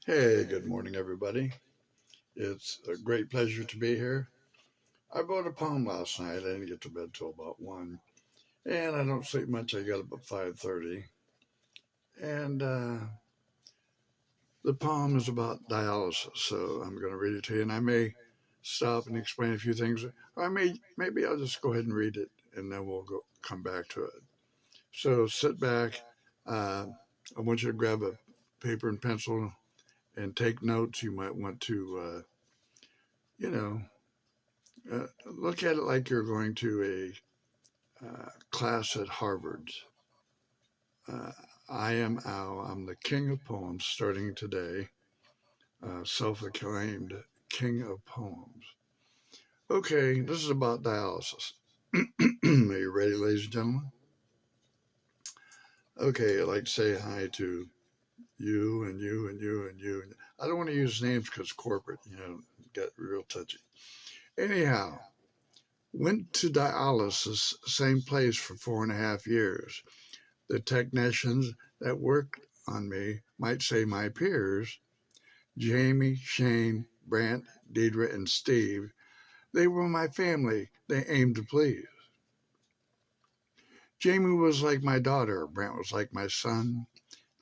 Hey, good morning, everybody. It's a great pleasure to be here. I wrote a poem last night. I didn't get to bed till about 1, and I don't sleep much. I got up at 5:30, and the poem is about dialysis. So I'm going to read it to you, and I may stop and explain a few things, or maybe I'll just go ahead and read it, and then we'll come back to it. So sit back. Uh, I want you to grab a paper and pencil and take notes. You might want to, you know, look at it like you're going to a class at Harvard. Uh, I am Al. I'm the king of poems starting today, self acclaimed king of poems. Okay, this is about dialysis. Are you ready, ladies and gentlemen? Okay, I'd like to say hi to you and you and you and you. I don't want to use names because corporate, get real touchy. Anyhow, went to dialysis, same place for 4.5 years. The technicians that worked on me might say my peers, Jamie, Shane, Brant, Deidre, and Steve, they were my family they aimed to please. Jamie was like my daughter, Brant was like my son,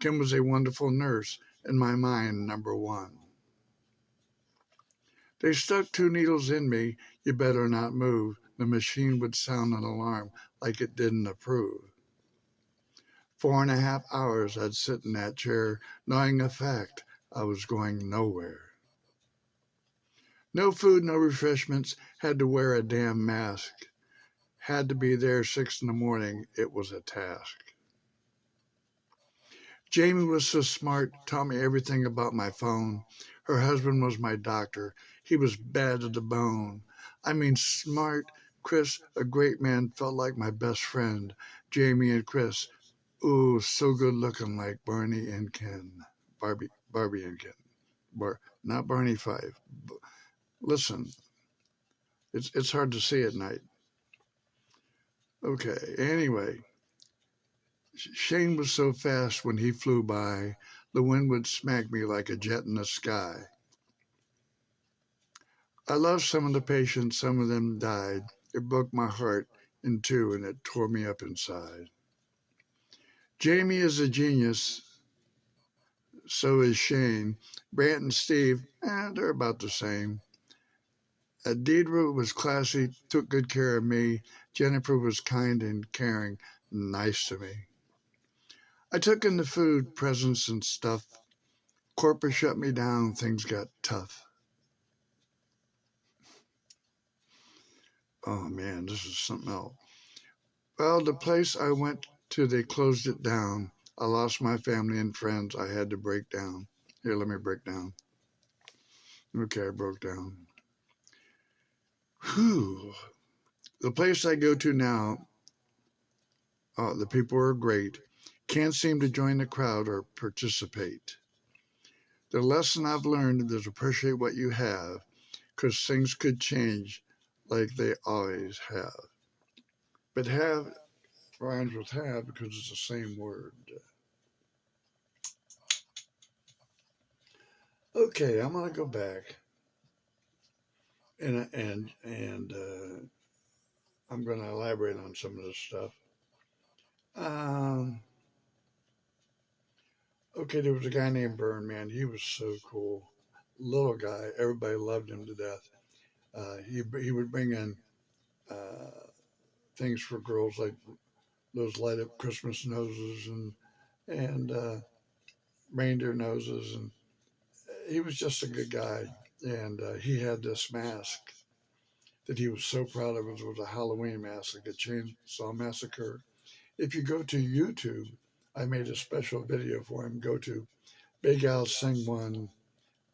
Kim was a wonderful nurse, in my mind, number one. They stuck 2 needles in me, you better not move. The machine would sound an alarm like it didn't approve. 4.5 hours I'd sit in that chair, knowing a fact I was going nowhere. No food, no refreshments, had to wear a damn mask. Had to be there 6 in the morning, it was a task. Jamie was so smart, taught me everything about my phone. Her husband was my doctor. He was bad to the bone. I mean, smart. Chris, a great man, felt like my best friend. Jamie and Chris, ooh, so good looking like Barney and Ken. Barbie and Ken. Not Barney Fife. Listen, it's hard to see at night. Okay, anyway, Shane was so fast when he flew by, the wind would smack me like a jet in the sky. I loved some of the patients, some of them died. It broke my heart in two and it tore me up inside. Jamie is a genius, so is Shane. Brant and Steve, they're about the same. Deidre was classy, took good care of me. Jennifer was kind and caring, nice to me. I took in the food, presents, and stuff. Corporate shut me down, things got tough. Oh man, this is something else. Well, the place I went to, they closed it down. I lost my family and friends. I had to break down. Here, let me break down. Okay, I broke down. Whew. The place I go to now, the people are great. Can't seem to join the crowd or participate. The lesson I've learned is appreciate what you have, because things could change like they always have. But have rhymes with have because it's the same word. Okay, I'm gonna go back and I'm gonna elaborate on some of this stuff. Um, okay, there was a guy named Byrne, man. He was so cool. Little guy, everybody loved him to death. He would bring in uh, things for girls like those light up Christmas noses and reindeer noses, and he was just a good guy. And he had this mask that he was so proud of. It was a Halloween mask, like a chainsaw massacre. If you go to YouTube, I made a special video for him. Go to Big Al Sing One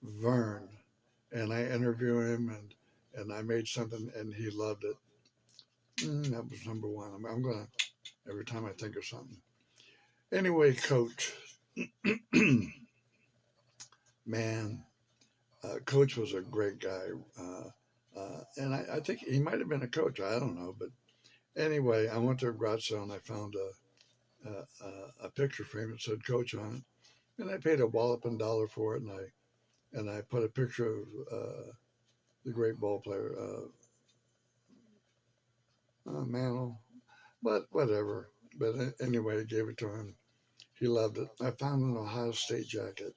Vern, and I interview him and I made something and he loved it. That was number one. I'm gonna every time I think of something. Anyway, Coach, man, Coach was a great guy, and I think he might have been a coach. I don't know, but anyway, I went to a garage sale and I found a picture frame that said Coach on it, and I paid a walloping dollar for it, and and I put a picture of the great ball player, Mantle, but whatever. But anyway, I gave it to him. He loved it. I found an Ohio State jacket,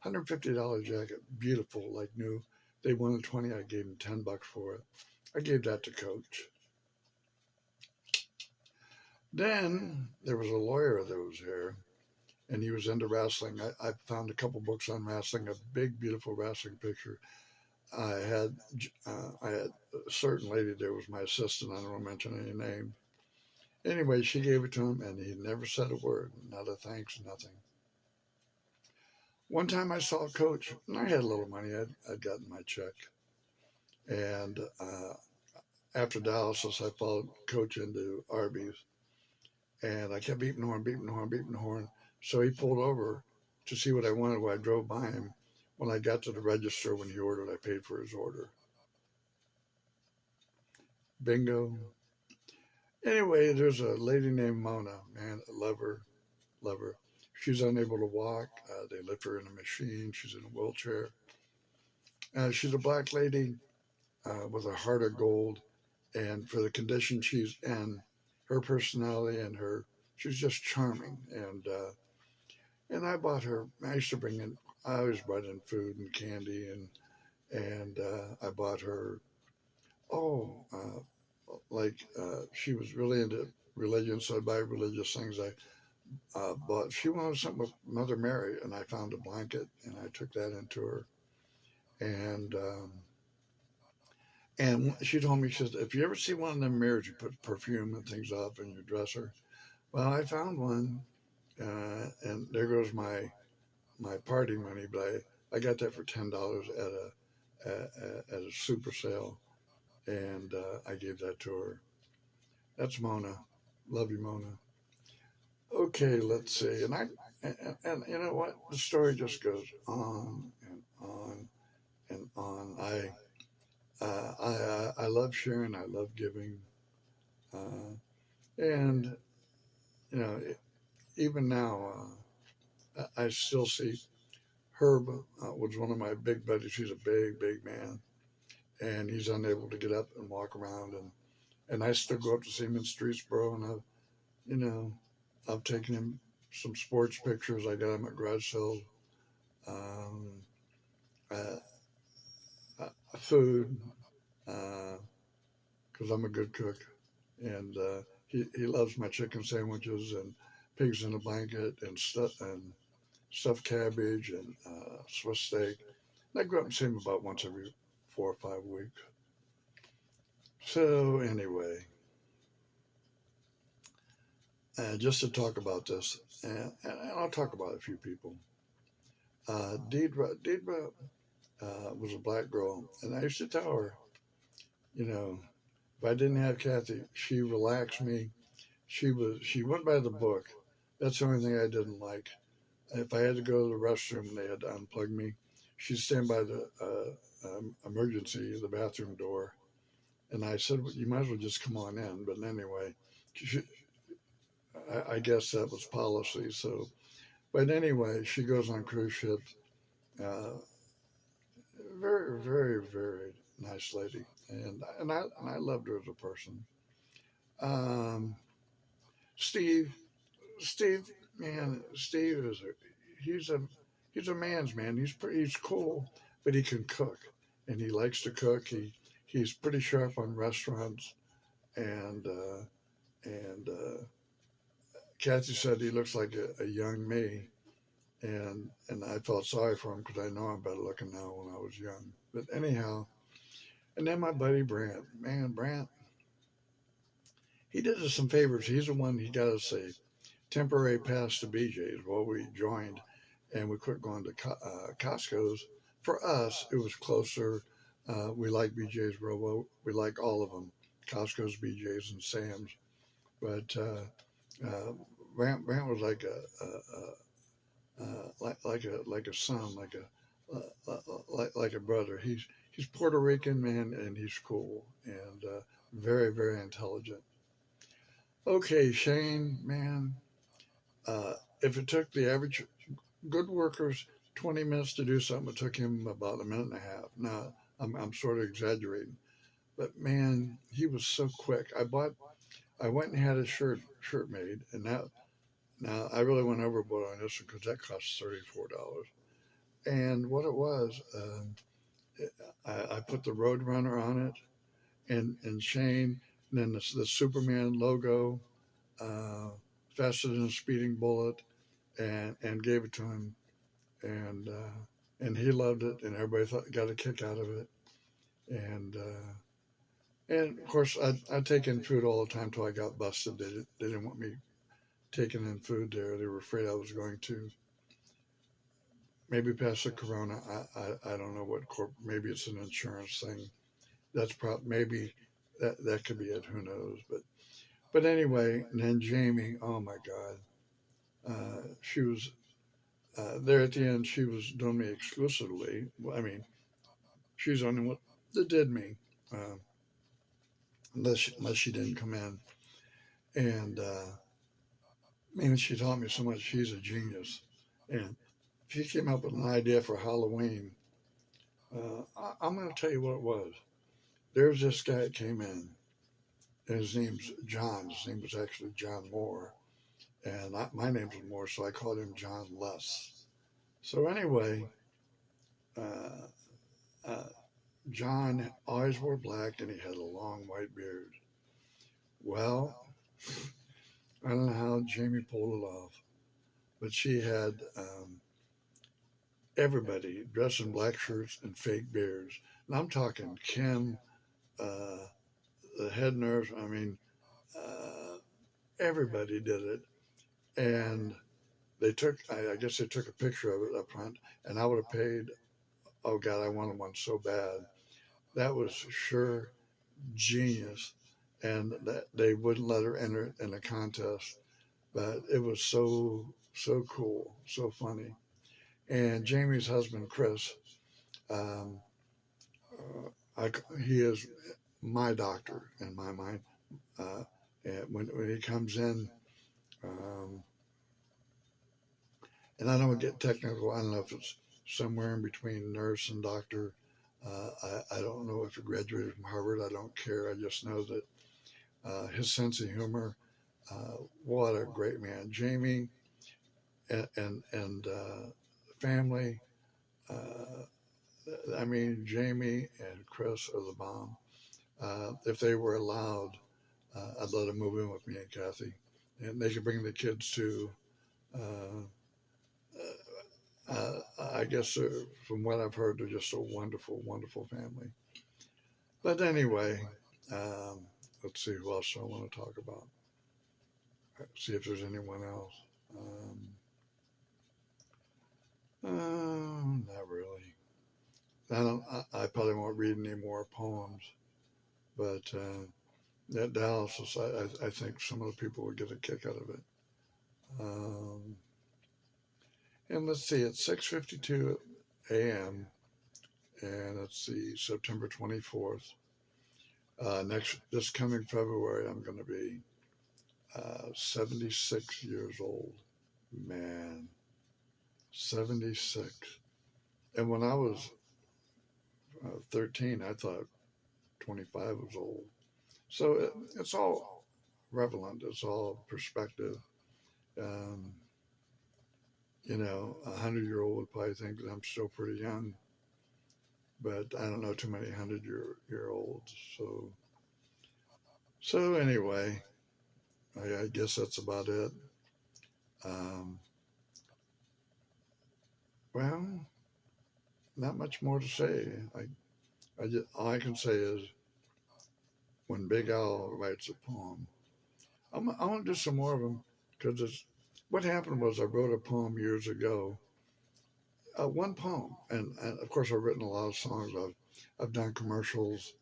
$150 jacket, beautiful, like new. They wanted 20. I gave him $10 for it. I gave that to Coach. Then there was a lawyer that was here, and he was into wrestling. I found a couple books on wrestling, a big, beautiful wrestling picture. I had I had a certain lady there was my assistant. I don't want to mention any name. Anyway, she gave it to him, and he never said a word, not a thanks, nothing. One time I saw Coach, and I had a little money. I'd gotten my check, and after dialysis, I followed Coach into Arby's, and I kept beeping the horn, beeping the horn, beeping the horn. So he pulled over to see what I wanted. While I drove by him. When I got to the register, when he ordered, I paid for his order. Bingo. Anyway, there's a lady named Mona. Man, I love her, love her. She's unable to walk. They lift her in a machine. She's in a wheelchair. She's a black lady with a heart of gold, and for the condition she's in, her personality and she's just charming. And I bought her. I used to bring in. I always brought in food and candy, and I bought her. Oh, she was really into religion, so I buy religious things. I bought. She wanted something with Mother Mary, and I found a blanket, and I took that into her, and. And she told me, she said, if you ever see one of them mirrors, you put perfume and things off in your dresser. Well, I found one, and there goes my party money, but I got that for $10 at a super sale, and I gave that to her. That's Mona. Love you, Mona. Okay, let's see. And you know what? The story just goes on and on and on. I love sharing. I love giving, and you know, even now, I still see Herb was one of my big buddies. He's a big, big man, and he's unable to get up and walk around. And I still go up to see him in Streetsboro, and you know, I've taken him some sports pictures. I got him at garage sales, um, uh, food, because I'm a good cook, and he loves my chicken sandwiches and pigs in a blanket and stuffed cabbage and Swiss steak. And I go up and see him about once every 4 or 5 weeks. So anyway, just to talk about this, and I'll talk about a few people. Deidre was a black girl, and I used to tell her, you know, if I didn't have Kathy, she relaxed me. She went by the book. That's the only thing I didn't like. If I had to go to the restroom and they had to unplug me, she'd stand by the the bathroom door. And I said, well, you might as well just come on in. But anyway, she, I guess that was policy. So, but anyway, she goes on cruise ships. Uh, very, very, very nice lady. And I loved her as a person. Um, Steve, Steve, man, Steve he's a he's a man's man. He's cool, but he can cook, and he likes to cook. He's pretty sharp on restaurants, and Kathy said he looks like a young me, and I felt sorry for him because I know I'm better looking now when I was young. But anyhow, and then my buddy Brant, man, Brant, he did us some favors. He's the one he got us a temporary pass to BJ's. Well, we joined, and we quit going to Costco's. For us, it was closer. We like BJ's real well. We like all of them, Costco's, BJ's, and Sam's. But Brant was like like a son, like a brother. He's Puerto Rican, man, and he's cool and very, very intelligent. Okay, Shane, man. If it took the average good workers 20 minutes to do something. It took him about a minute and a half. Now, I'm sort of exaggerating, but man, he was so quick. I went and had a shirt made, and now I really went overboard on this one because that cost $34. And what it was, I put the Roadrunner on it, and Shane, and then the Superman logo, uh, faster than a speeding bullet, and gave it to him, and he loved it, and everybody got a kick out of it, and of course I'd take in food all the time till I got busted. They didn't want me taking in food there. They were afraid I was going to maybe pass the corona. I don't know what maybe it's an insurance thing. That's maybe that could be it. Who knows? But anyway, and then Jamie. Oh my God, she was there at the end. She was doing me exclusively. I mean, she's the only one that did me, uh, unless she didn't come in. And man, she taught me so much. She's a genius, and she came up with an idea for Halloween. I'm going to tell you what it was. There's this guy that came in, and his name's John. His name was actually John Moore, and my name was Moore, so I called him John Less. So anyway, uh, uh, John always wore black, and he had a long white beard. Well, I don't know how Jamie pulled it off, but she had everybody dressed in black shirts and fake beards. And I'm talking Kim, uh, the head nurse. I mean, uh, everybody did it, and they took. I guess they took a picture of it up front, and I would have paid. Oh God, I wanted one so bad. That was sure genius, and that they wouldn't let her enter it in a contest, but it was so cool, so funny. And Jamie's husband, Chris, um, I, he is my doctor in my mind. Uh, and when he comes in, um, and I don't get technical. I don't know if it's somewhere in between nurse and doctor. I don't know if he graduated from Harvard. I don't care. I just know that his sense of humor. What a great man, Jamie, and family. Uh, I mean, Jamie and Chris are the bomb. If they were allowed, I'd let them move in with me and Kathy, and they could bring the kids too. Uh, I guess from what I've heard, they're just a wonderful, wonderful family. But anyway, let's see who else I want to talk about. See if there's anyone else. Not really. I don't. I probably won't read any more poems, but that dialysis, I think some of the people would get a kick out of it. Um, and let's see, it's 6:52 a.m. and let's see, September 24th. This coming February, I'm going to be 76 years old. Man, 76. And when I was 13, I thought 25 was old. So it's all relevant. It's all perspective. Um, 100-year-old would probably think that I'm still pretty young, but I don't know too many 100-year olds. So anyway, I guess that's about it. Um, well, not much more to say. All I can say is when Big Al writes a poem, I want to do some more of them because what happened was I wrote a poem years ago, one poem, and of course I've written a lot of songs. I've done commercials.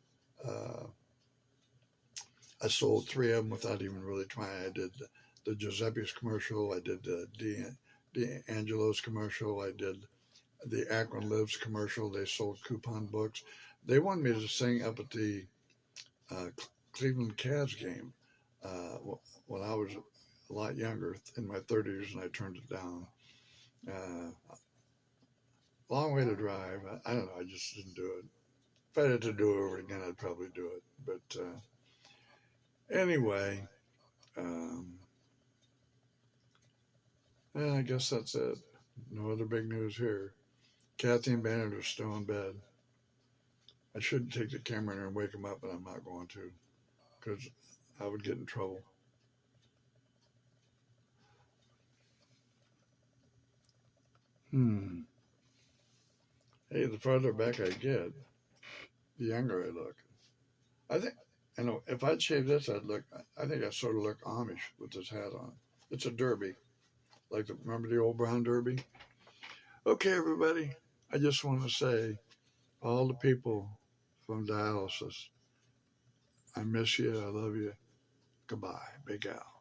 Uh, I sold three of them without even really trying. I did the Giuseppe's commercial. I did the D'Angelo's commercial. I did the Akron Lives commercial. They sold coupon books. They wanted me to sing up at the uh, Cleveland Cavs game uh, when I was a lot younger, in my 30s, and I turned it down. Uh, long way to drive. I don't know. I just didn't do it. If I had to do it over again, I'd probably do it. But anyway, um, I guess that's it. No other big news here. Kathy and Bennett are still in bed. I should take the camera in there and wake them up, but I'm not going to because I would get in trouble. Hey, the farther back I get, the younger I look. I think, I know, if I'd shave this, I think I sort of look Amish with this hat on. It's a derby. Remember the old brown derby? Okay, everybody. I just want to say, all the people from dialysis, I miss you. I love you. Goodbye, Big Al.